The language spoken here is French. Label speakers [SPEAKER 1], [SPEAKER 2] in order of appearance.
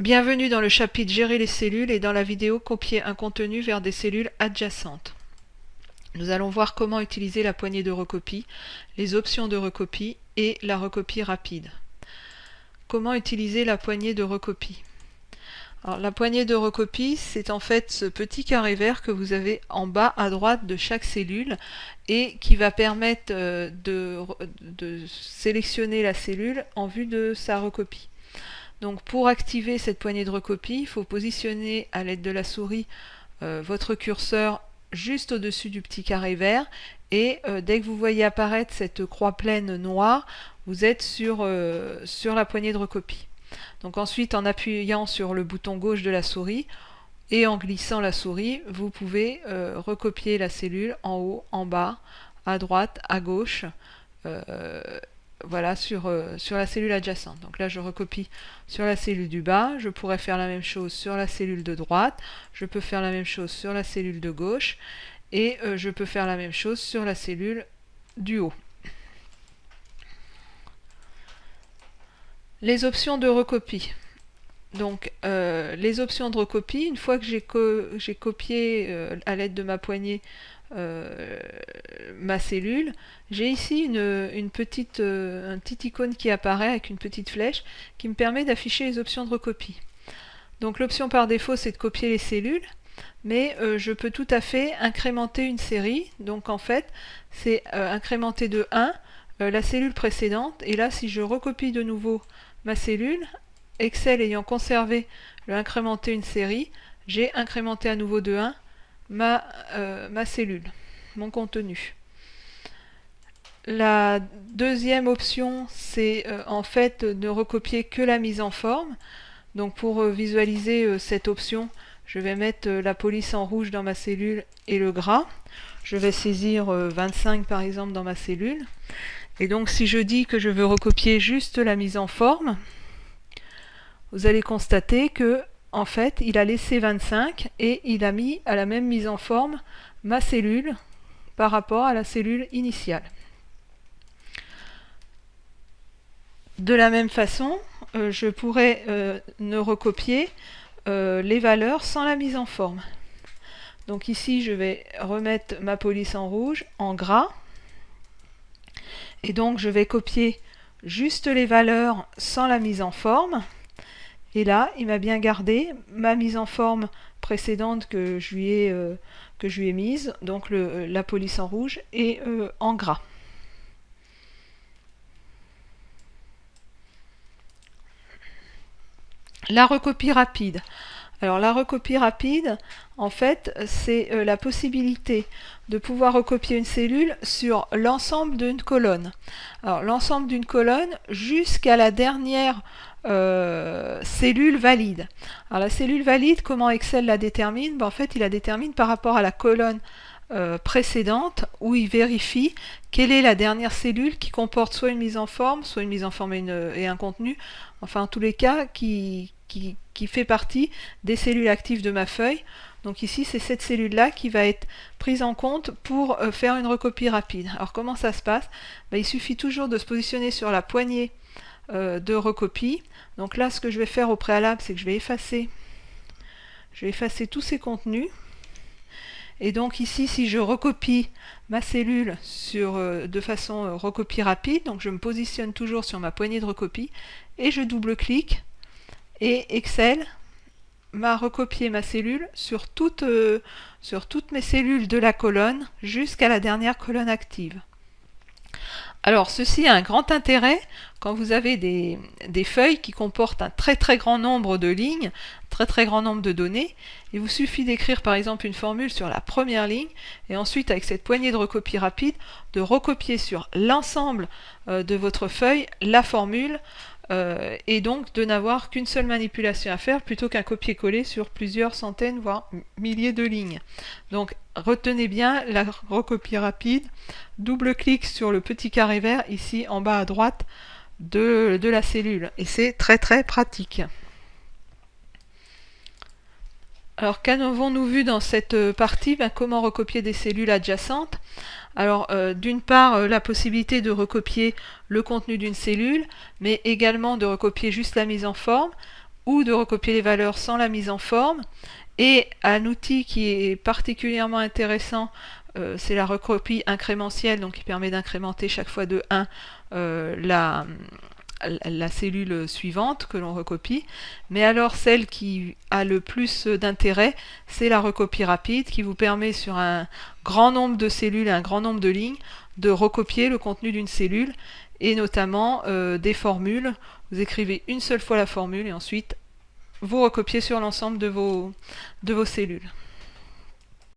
[SPEAKER 1] Bienvenue dans le chapitre Gérer les cellules et dans la vidéo Copier un contenu vers des cellules adjacentes. Nous allons voir comment utiliser la poignée de recopie, les options de recopie et la recopie rapide. Comment utiliser la poignée de recopie? Alors, la poignée de recopie, c'est en fait ce petit carré vert que vous avez en bas à droite de chaque cellule et qui va permettre de sélectionner la cellule en vue de sa recopie. Donc pour activer cette poignée de recopie, il faut positionner à l'aide de la souris votre curseur juste au-dessus du petit carré vert et dès que vous voyez apparaître cette croix pleine noire, vous êtes sur la poignée de recopie. Donc ensuite, en appuyant sur le bouton gauche de la souris et en glissant la souris, vous pouvez recopier la cellule en haut, en bas, à droite, à gauche, voilà, sur la cellule adjacente. Donc là, je recopie sur la cellule du bas. Je pourrais faire la même chose sur la cellule de droite. Je peux faire la même chose sur la cellule de gauche. Et je peux faire la même chose sur la cellule du haut. Les options de recopie. Donc, les options de recopie, une fois que j'ai copié à l'aide de ma poignée ma cellule, j'ai ici une petite icône qui apparaît avec une petite flèche qui me permet d'afficher les options de recopie. Donc l'option par défaut, c'est de copier les cellules, mais je peux tout à fait incrémenter une série. Donc en fait, c'est incrémenter de 1 la cellule précédente, et là si je recopie de nouveau ma cellule, Excel ayant conservé le incrémenter une série, j'ai incrémenté à nouveau de 1 ma cellule, mon contenu. La deuxième option, c'est en fait ne recopier que la mise en forme. Donc pour visualiser cette option, je vais mettre la police en rouge dans ma cellule et le gras. Je vais saisir 25 par exemple dans ma cellule. Et donc si je dis que je veux recopier juste la mise en forme, vous allez constater que en fait, il a laissé 25 et il a mis à la même mise en forme ma cellule par rapport à la cellule initiale. De la même façon, je pourrais ne recopier les valeurs sans la mise en forme. Donc ici, je vais remettre ma police en rouge, en gras. Et donc, je vais copier juste les valeurs sans la mise en forme. Et là, il m'a bien gardé ma mise en forme précédente que je lui ai mise, donc la police en rouge et en gras. La recopie rapide. Alors la recopie rapide, en fait, c'est la possibilité de pouvoir recopier une cellule sur l'ensemble d'une colonne. Alors l'ensemble d'une colonne jusqu'à la dernière cellule valide. Alors la cellule valide, comment Excel la détermine? En fait, il la détermine par rapport à la colonne précédente où il vérifie quelle est la dernière cellule qui comporte soit une mise en forme, soit une mise en forme et un contenu, enfin en tous les cas qui fait partie des cellules actives de ma feuille. Donc ici, c'est cette cellule-là qui va être prise en compte pour faire une recopie rapide. Alors comment ça se passe? Il suffit toujours de se positionner sur la poignée de recopie. Donc là, ce que je vais faire au préalable, c'est que je vais effacer tous ces contenus. Et donc ici, si je recopie ma cellule de façon recopie rapide, donc je me positionne toujours sur ma poignée de recopie et je double-clique et Excel m'a recopié ma cellule sur toutes mes cellules de la colonne jusqu'à la dernière colonne active. Alors ceci a un grand intérêt quand vous avez des feuilles qui comportent un très très grand nombre de lignes, très grand nombre de données. Il vous suffit d'écrire par exemple une formule sur la première ligne et ensuite avec cette poignée de recopie rapide de recopier sur l'ensemble de votre feuille la formule et donc de n'avoir qu'une seule manipulation à faire plutôt qu'un copier-coller sur plusieurs centaines voire milliers de lignes. Donc retenez bien la recopie rapide, double-clic sur le petit carré vert ici en bas à droite de la cellule et c'est très très pratique. Alors qu'avons-nous vu dans cette partie? Comment recopier des cellules adjacentes? Alors d'une part la possibilité de recopier le contenu d'une cellule, mais également de recopier juste la mise en forme, ou de recopier les valeurs sans la mise en forme. Et un outil qui est particulièrement intéressant, c'est la recopie incrémentielle, donc qui permet d'incrémenter chaque fois de 1 la cellule suivante que l'on recopie. Mais alors celle qui a le plus d'intérêt, c'est la recopie rapide, qui vous permet sur un grand nombre de cellules et un grand nombre de lignes de recopier le contenu d'une cellule, et notamment des formules. Vous écrivez une seule fois la formule et ensuite vous recopiez sur l'ensemble de vos cellules.